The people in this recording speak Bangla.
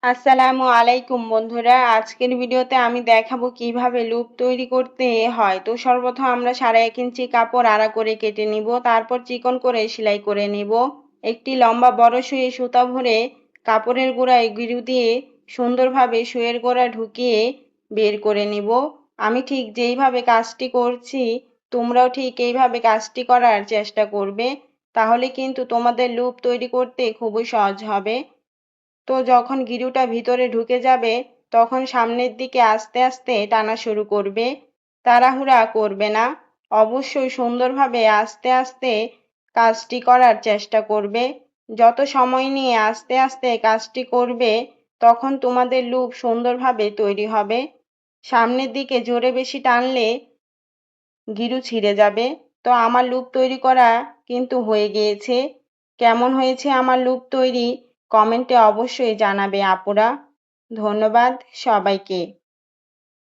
আসসালামু আলাইকুম বন্ধুরা, আজকের ভিডিওতে আমি দেখাবো কিভাবে লুপ তৈরি করতে হয়। তো সর্বপ্রথম আমরা 1.5 ইঞ্চি কাপড় আড়া করে কেটে নিব, তারপর চিকন করে সেলাই করে নিব। একটি লম্বা বড় সুঁয়ে সুতা ভরে কাপড়ের গোড়ায় গিরু দিয়ে সুন্দরভাবে সুঁয়ের গোড়া ঢুকিয়ে বের করে নিব। আমি ঠিক যেইভাবে কাজটি করছি তোমরাও ঠিক এইভাবে কাজটি করার চেষ্টা করবে, তাহলে কিন্তু তোমাদের লুপ তৈরি করতে খুবই সহজ হবে। তো যখন গিরুটা ভিতরে ঢুকে যাবে তখন সামনের দিকে আস্তে আস্তে টানা শুরু করবে, তাড়াহুড়া করবে না। অবশ্যই সুন্দরভাবে আস্তে আস্তে কাজটি করার চেষ্টা করবে। যত সময় নিয়ে আস্তে আস্তে কাজটি করবে তখন তোমাদের লুপ সুন্দরভাবে তৈরি হবে। সামনের দিকে জোরে বেশি টানলে গিরু ছিঁড়ে যাবে। তো আমার লুপ তৈরি করা কিন্তু হয়ে গিয়েছে। কেমন হয়েছে আমার লুপ তৈরি কমেন্টে অবশ্যই জানাবে আপুরা। ধন্যবাদ সবাইকে।